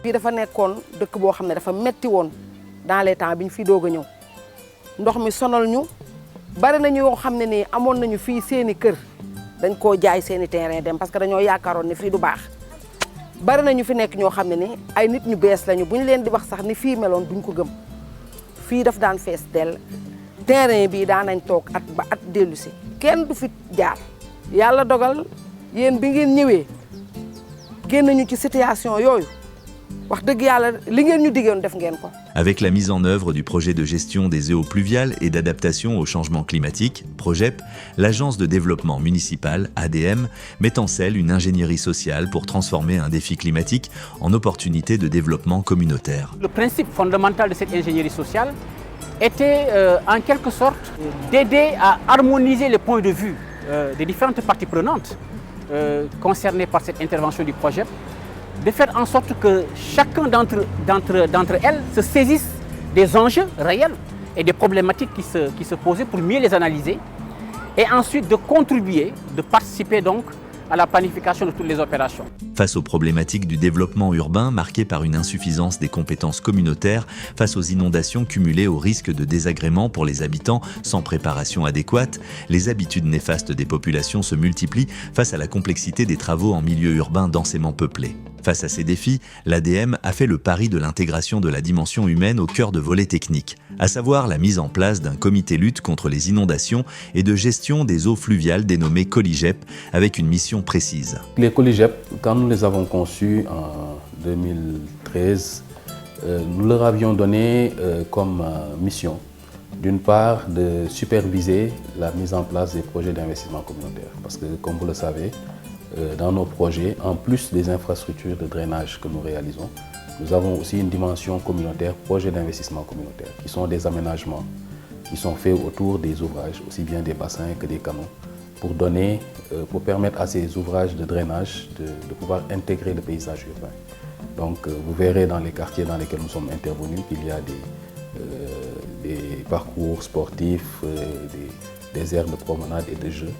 fii dafa nekkoon dëkk boo xam ne dafa metti woon dans les temps bi ñu fi doog a ñëw ndox mi sonal ñu bari nañu yoo xam ne nii amoon nañu fii seeni kër dañ koo jaay seeni terrain dem parce que dañoo yaakaaroon ne fii du baax bari nañu fi nekk ñoo xam ne ni ay nit ñu bees lañu bu ñu leen di wax sax ni fii meloon duñ ko gëm fii daf daan fees dell terrain bii daan nañ toog at ba at dellu si kenn du fi jaar yàlla dogal yéen bi ngeen ñëwee génn ñu ci situation yooyu wax dëgg yàlla li ngeen ñu diggoon def ngeen ko. Avec la mise en œuvre du projet de gestion des eaux pluviales et d'adaptation au changement climatique, PROGEP, l'agence de développement municipal, ADM, met en selle une ingénierie sociale pour transformer un défi climatique en opportunité de développement communautaire. Le principe fondamental de cette ingénierie sociale était en quelque sorte d'aider à harmoniser les points de vue des différentes parties prenantes concernées par cette intervention du PROGEP, de faire en sorte que chacun d'entre elles se saisisse des enjeux réels et des problématiques qui se posaient pour mieux les analyser et ensuite de contribuer, de participer donc à la planification de toutes les opérations. Face aux problématiques du développement urbain marquées par une insuffisance des compétences communautaires, face aux inondations cumulées au risque de désagréments pour les habitants sans préparation adéquate, les habitudes néfastes des populations se multiplient face à la complexité des travaux en milieu urbain densément peuplé. Face à ces défis, l'ADM a fait le pari de l'intégration de la dimension humaine au cœur de volets techniques, à savoir la mise en place d'un comité lutte contre les inondations et de gestion des eaux fluviales dénommé COLIGEP, avec une mission précise. Les COLIGEP, quand nous les avons conçus en 2013, nous leur avions donné comme mission, d'une part, de superviser la mise en place des projets d'investissement communautaire. Parce que, comme vous le savez, dans nos projets, en plus des infrastructures de drainage que nous réalisons, nous avons aussi une dimension communautaire, projet d'investissement communautaire, qui sont des aménagements qui sont faits autour des ouvrages, aussi bien des bassins que des canaux, pour permettre à ces ouvrages de drainage de pouvoir intégrer le paysage urbain. Donc vous verrez dans les quartiers dans lesquels nous sommes intervenus qu'il y a des parcours sportifs, des aires de promenade et de jeux.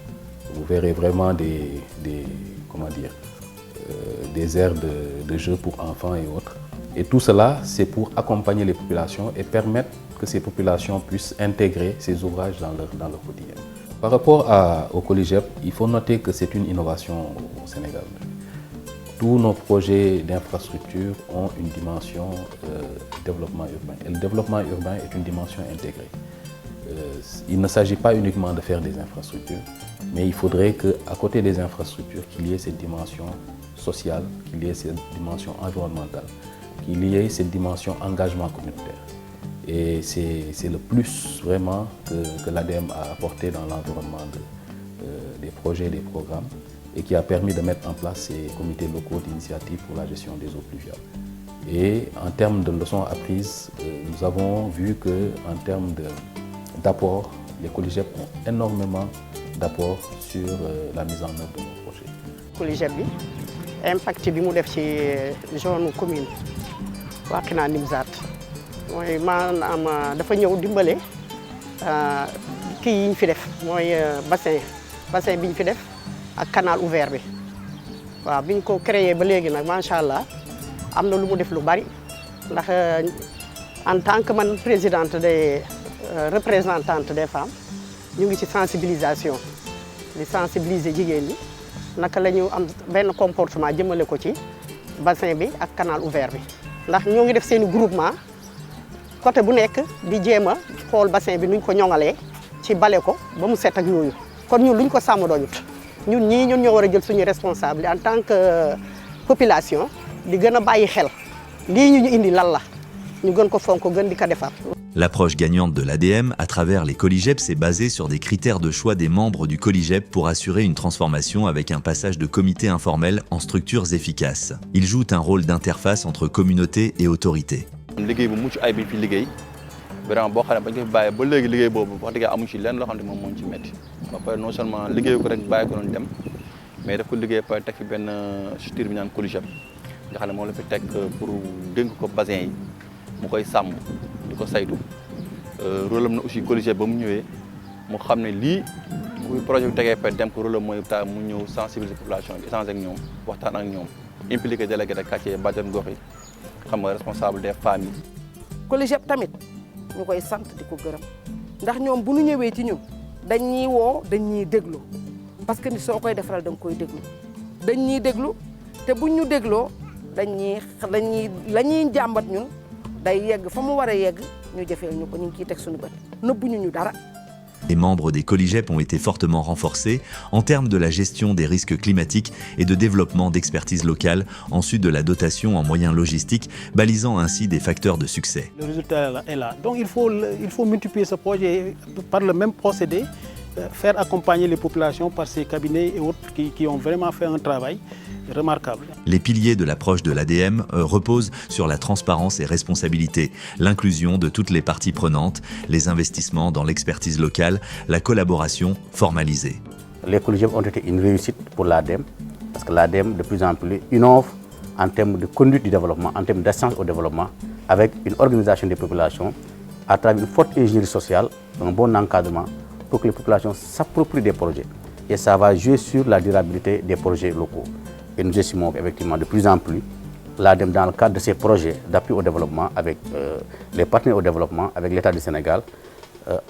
Vous verrez vraiment des aires de jeux pour enfants et autres. Et tout cela, c'est pour accompagner les populations et permettre que ces populations puissent intégrer ces ouvrages dans leur quotidien. Par rapport au COLIGEP, il faut noter que c'est une innovation au Sénégal. Tous nos projets d'infrastructure ont une dimension développement urbain. Et le développement urbain est une dimension intégrée. Il ne s'agit pas uniquement de faire des infrastructures, mais il faudrait qu'à côté des infrastructures, qu'il y ait cette dimension sociale, qu'il y ait cette dimension environnementale, qu'il y ait cette dimension engagement communautaire. Et c'est le plus vraiment que l'ADM a apporté dans l'environnement des projets et des programmes et qui a permis de mettre en place ces comités locaux d'initiative pour la gestion des eaux pluviales. Et en termes de leçons apprises, nous avons vu qu'en termes d'apport, les COLIGEP ont énormément d'apport sur la mise en œuvre de nos projets. COLIGEP bi impact bi mu def ci zone commune Wakhinane Nimzatt mooy maanaam dafa ñëw dimbale kii yi ñu fi def mooy bassin bi ñu fi def ak canal ouvert bi waaw bi ñu ko créé ba léegi nag macha allah am na lu mu def lu bari ndax en tant que man présidente des représentante des femmes ñu ngi ci sensibilisation di sensibiliser jigéen ñi naka la ñu am benn comportement jëmale ko ci bassin bi ak canal ouvert bi ndax ñoo ngi def seen groupement côté bu nekk di jéem a xool bassin bi nuñ ko ñoŋalee ci bale ko ba mu set ak yooyu kon ñun luñ ko sàmm doñut ñun ñoo war a jël suñu responsable en tant que population di gën a bàyyi xel lii ñu indi lan la ñu gën ko fonk gën di ko defar. L'approche gagnante de l'ADM à travers les COLIGEP s'est basée sur des critères de choix des membres du COLIGEP pour assurer une transformation avec un passage de comités informels en structures efficaces. Ils jouent un rôle d'interface entre communauté et autorité. liggéey bu mucc ay bi fi liggéey vraiment boo xam ne bañ ko fi bàyyee ba léegi liggéey boobu wax dëgg amu ci lenn loo xam ne moom moo ci métti ba pare non seulement liggéey ko rek bàyyi ko noonu dem mais daf ko liggéey pare teg fi benn structure bi naan COLIGEP nga xam ne moom la fi teg pour dénk ko bassin yi mu koy sàmm di ko saytu rôle am na aussi COLIGEP ba mu ñëwee mu xam ne lii bu projet bi tegee pare dem ko rôle am mooy ta mu ñëw sensibiliser population bi échanger ak ñoom waxtaan ak ñoom impliqué délégué de quartier bàjjen gox yi xam nga responsable des familles. Coligep tamit ñu koy sant di ko gërëm ndax ñoom bu ñu ñëwee ci ñun dañ ñuy woo dañ ñuy déglu parce que ni soo koy defaral da nga koy déglu dañ ñuy déglu te buñ ñu dégloo la ñuy jàmbat ñun day yegg fa mu war a yegg ñu jëfeel ñu ko ñu ngi ciy teg suñu bët nëbbuñu ñu dara. Les membres des Coligep ont été fortement renforcés en termes de la gestion des risques climatiques et de développement d'expertise locale, en sus de la dotation en moyens logistiques, balisant ainsi des facteurs de succès. Le résultat est là. Donc il faut multiplier ce projet par le même procédé, faire accompagner les populations par ces cabinets et autres qui ont vraiment fait un travail remarquable. Les piliers de l'approche de l'ADM reposent sur la transparence et responsabilité, l'inclusion de toutes les parties prenantes, les investissements dans l'expertise locale, la collaboration formalisée. Les Coligep ont été une réussite pour l'ADM, parce que l'ADM de plus en plus innove en termes de conduite du développement, en termes d'assistance au développement, avec une organisation des populations, à travers une forte ingénierie sociale, un bon encadrement, pour que les populations s'approprient des projets. Et ça va jouer sur la durabilité des projets locaux. Et nous estimons qu'effectivement, de plus en plus, l'ADEME, dans le cadre de ces projets d'appui au développement, avec les partenaires au développement, avec l'État du Sénégal,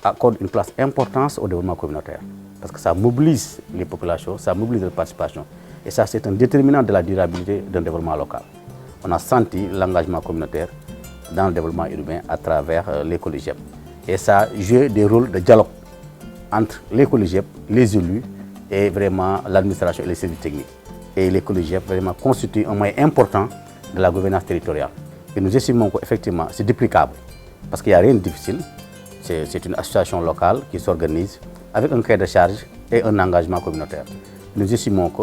accorde une place importante au développement communautaire. Parce que ça mobilise les populations, ça mobilise la participation. Et ça, c'est un déterminant de la durabilité d'un développement local. On a senti l'engagement communautaire dans le développement urbain à travers les Coligep. Et ça a joué des rôles de dialogue entre les Coligep, les élus et vraiment l'administration et les services techniques. Et les Coligep vraiment constituent un moyen important de la gouvernance territoriale. Et nous estimons qu'effectivement c'est duplicable parce qu'il n'y a rien de difficile. C'est une association locale qui s'organise avec un cahier de charge et un engagement communautaire. Nous estimons que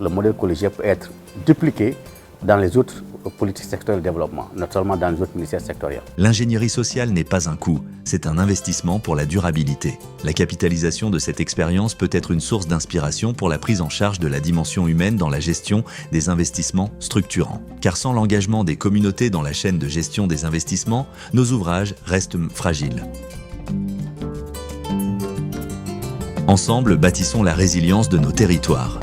le modèle Coligep peut être dupliqué dans les autres politiques sectorielles de développement, notamment dans les autres ministères sectoriels. L'ingénierie sociale n'est pas un coût, c'est un investissement pour la durabilité. La capitalisation de cette expérience peut être une source d'inspiration pour la prise en charge de la dimension humaine dans la gestion des investissements structurants. Car sans l'engagement des communautés dans la chaîne de gestion des investissements, nos ouvrages restent fragiles. Ensemble, bâtissons la résilience de nos territoires.